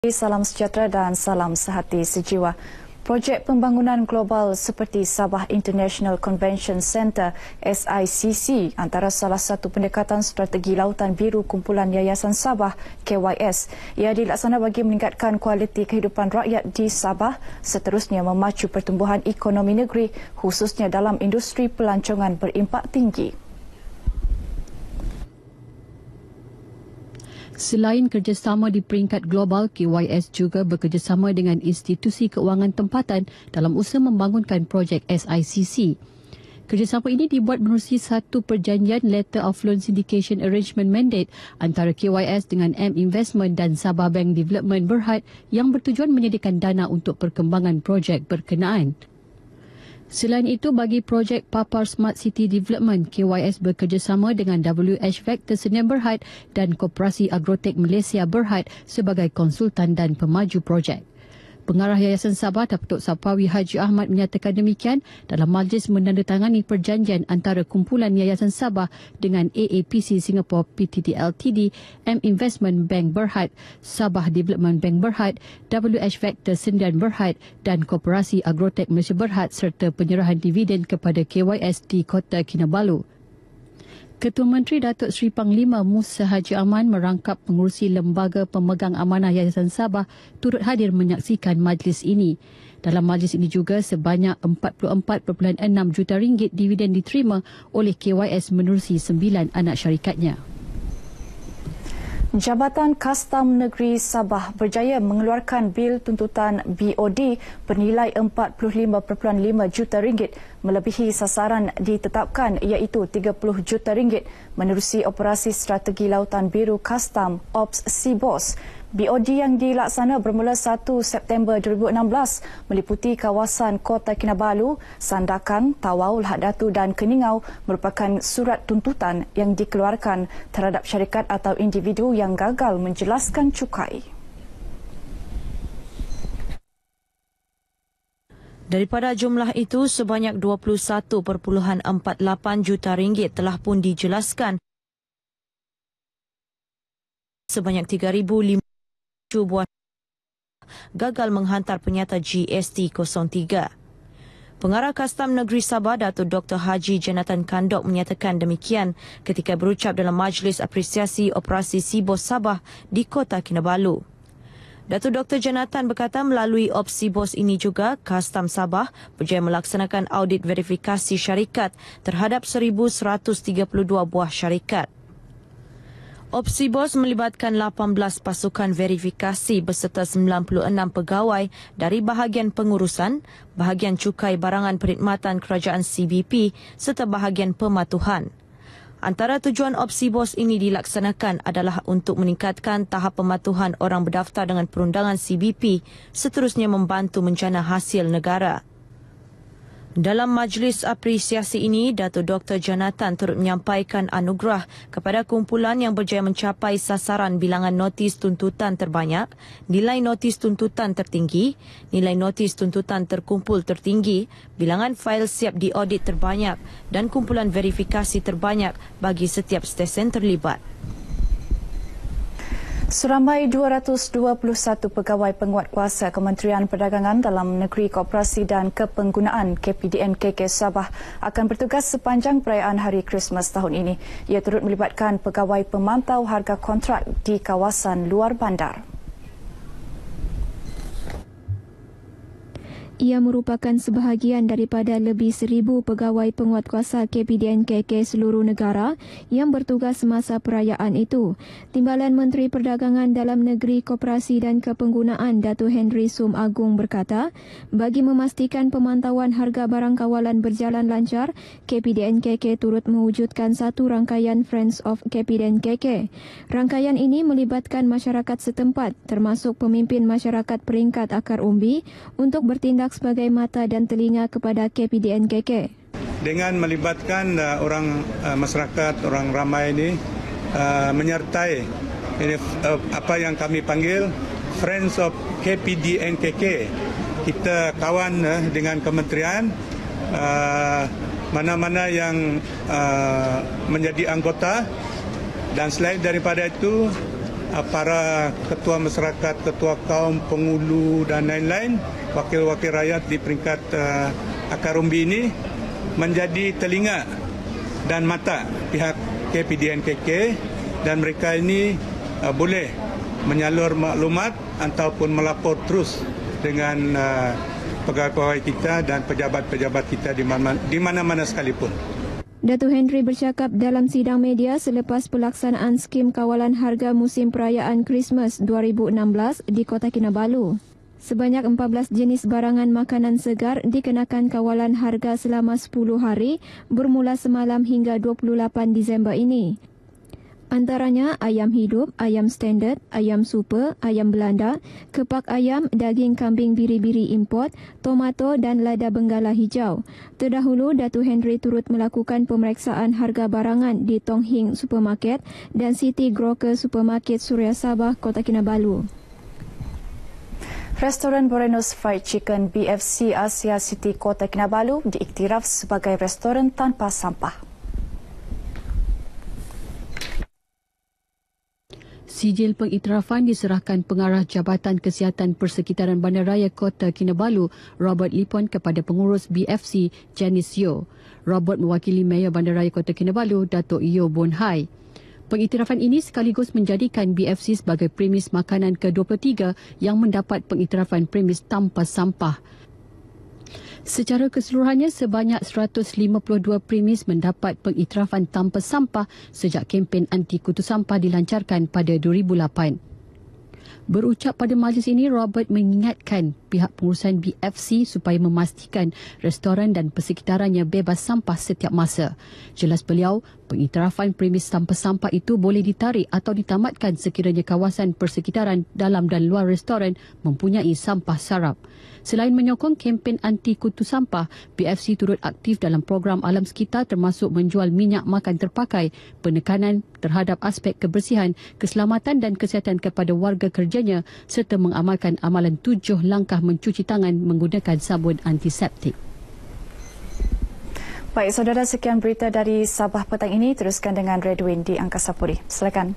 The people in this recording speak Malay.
Salam sejahtera dan salam sehati sejiwa. Projek pembangunan global seperti Sabah International Convention Centre SICC antara salah satu pendekatan strategi lautan biru kumpulan Yayasan Sabah KYS. Ia dilaksana bagi meningkatkan kualiti kehidupan rakyat di Sabah, seterusnya memacu pertumbuhan ekonomi negeri khususnya dalam industri pelancongan berimpak tinggi. Selain kerjasama di peringkat global, KYS juga bekerjasama dengan institusi keuangan tempatan dalam usaha membangunkan projek SICC. Kerjasama ini dibuat menerusi satu perjanjian Letter of Loan Syndication Arrangement Mandate antara KYS dengan M Investment dan Sabah Bank Development Berhad yang bertujuan menyediakan dana untuk perkembangan projek berkenaan. Selain itu, bagi projek Papar Smart City Development, KYS bekerjasama dengan WH Vector Sdn Berhad dan Koperasi Agrotek Malaysia Berhad sebagai konsultan dan pemaju projek. Pengarah Yayasan Sabah, Datuk Sapawi Haji Ahmad menyatakan demikian dalam majlis menandatangani perjanjian antara kumpulan Yayasan Sabah dengan AAPC Singapore Pty Ltd, M Investment Bank Berhad, Sabah Development Bank Berhad, WH Vector Sdn Berhad dan Koperasi Agrotek Malaysia Berhad serta penyerahan dividen kepada KYS di Kota Kinabalu. Ketua Menteri Datuk Seri Panglima Musa Haji Aman merangkap pengurusi lembaga pemegang amanah Yayasan Sabah turut hadir menyaksikan majlis ini. Dalam majlis ini juga sebanyak 44.6 juta ringgit dividen diterima oleh KYS menerusi 9 anak syarikatnya. Jabatan Kastam Negeri Sabah berjaya mengeluarkan bil tuntutan BOD bernilai 45.5 juta ringgit melebihi sasaran ditetapkan iaitu 30 juta ringgit menerusi operasi strategi lautan biru Kastam Ops Sibos. BOD yang dilaksana bermula 1 September 2016 meliputi kawasan Kota Kinabalu, Sandakan, Tawau, Lahad Datu dan Keningau merupakan surat tuntutan yang dikeluarkan terhadap syarikat atau individu yang gagal menjelaskan cukai. Daripada jumlah itu, sebanyak 21.48 juta ringgit telah pun dijelaskan. Sebanyak 3,500 buah gagal menghantar penyata GST 03. Pengarah Kastam Negeri Sabah, Datuk Dr. Haji Jonathan Kandok menyatakan demikian ketika berucap dalam Majlis Apresiasi Operasi Sibos Sabah di Kota Kinabalu. Datuk Dr. Jonathan berkata melalui Ops Sibos ini juga, Kastam Sabah berjaya melaksanakan audit verifikasi syarikat terhadap 1,132 buah syarikat. Ops Sibos melibatkan 18 pasukan verifikasi beserta 96 pegawai dari bahagian pengurusan, bahagian cukai barangan perkhidmatan kerajaan CBP serta bahagian pematuhan. Antara tujuan Ops Sibos ini dilaksanakan adalah untuk meningkatkan tahap pematuhan orang berdaftar dengan perundangan CBP, seterusnya membantu mencana hasil negara. Dalam majlis apresiasi ini, Datuk Dr. Jonathan turut menyampaikan anugerah kepada kumpulan yang berjaya mencapai sasaran bilangan notis tuntutan terbanyak, nilai notis tuntutan tertinggi, nilai notis tuntutan terkumpul tertinggi, bilangan fail siap diaudit terbanyak dan kumpulan verifikasi terbanyak bagi setiap stesen terlibat. Seramai 221 pegawai penguatkuasa Kementerian Perdagangan Dalam Negeri Koperasi dan Kepenggunaan KPDN-KK Sabah akan bertugas sepanjang perayaan Hari Krismas tahun ini. Ia turut melibatkan pegawai pemantau harga kontrak di kawasan luar bandar. Ia merupakan sebahagian daripada lebih 1,000 pegawai penguatkuasa KPDN-KK seluruh negara yang bertugas semasa perayaan itu. Timbalan Menteri Perdagangan Dalam Negeri Koperasi dan Kepenggunaan Datuk Henry Sum Agung berkata, bagi memastikan pemantauan harga barang kawalan berjalan lancar, KPDN-KK turut mewujudkan satu rangkaian Friends of KPDN-KK. Rangkaian ini melibatkan masyarakat setempat termasuk pemimpin masyarakat peringkat akar umbi untuk bertindak sebagai mata dan telinga kepada KPDN-KK. Dengan melibatkan orang masyarakat, orang ramai ini menyertai ini, apa yang kami panggil Friends of KPDN-KK. Kita kawan dengan kementerian, mana-mana yang menjadi anggota, dan selain daripada itu para ketua masyarakat, ketua kaum, pengulu dan lain-lain, wakil-wakil rakyat di peringkat akar umbi ini menjadi telinga dan mata pihak KPDNKK, dan mereka ini boleh menyalur maklumat ataupun melapor terus dengan pegawai-pegawai kita dan pejabat-pejabat kita di mana-mana sekalipun. Datuk Henry bercakap dalam sidang media selepas pelaksanaan skim kawalan harga musim perayaan Christmas 2016 di Kota Kinabalu. Sebanyak 14 jenis barangan makanan segar dikenakan kawalan harga selama 10 hari bermula semalam hingga 28 Disember ini. Antaranya ayam hidup, ayam standard, ayam super, ayam Belanda, kepak ayam, daging kambing biri-biri import, tomato dan lada benggala hijau. Terdahulu, Datuk Henry turut melakukan pemeriksaan harga barangan di Tong Hing Supermarket dan City Grocer Supermarket Suria Sabah, Kota Kinabalu. Restoran Boreno's Fried Chicken BFC Asia City Kota Kinabalu diiktiraf sebagai restoran tanpa sampah. Sijil pengiktirafan diserahkan Pengarah Jabatan Kesihatan Persekitaran Bandaraya Kota Kinabalu, Robert Lipon, kepada pengurus BFC, Janice Yeo. Robert mewakili Mayor Bandaraya Kota Kinabalu, Datuk Yeo Boon Hai. Pengiktirafan ini sekaligus menjadikan BFC sebagai premis makanan ke-23 yang mendapat pengiktirafan premis tanpa sampah. Secara keseluruhannya, sebanyak 152 premis mendapat pengiktirafan tanpa sampah sejak kempen anti kutu sampah dilancarkan pada 2008. Berucap pada majlis ini, Robert mengingatkan pihak pengurusan BFC supaya memastikan restoran dan persekitarannya bebas sampah setiap masa. Jelas beliau, pengiktirafan premis tanpa sampah itu boleh ditarik atau ditamatkan sekiranya kawasan persekitaran dalam dan luar restoran mempunyai sampah sarap. Selain menyokong kempen anti kutu sampah, BFC turut aktif dalam program alam sekitar termasuk menjual minyak makan terpakai, penekanan terhadap aspek kebersihan, keselamatan dan kesihatan kepada warga kerjanya serta mengamalkan amalan 7 langkah mencuci tangan menggunakan sabun antiseptik. Baik, saudara, sekian berita dari Sabah petang ini. Teruskan dengan Redwin di Angkasa Puri. Silakan.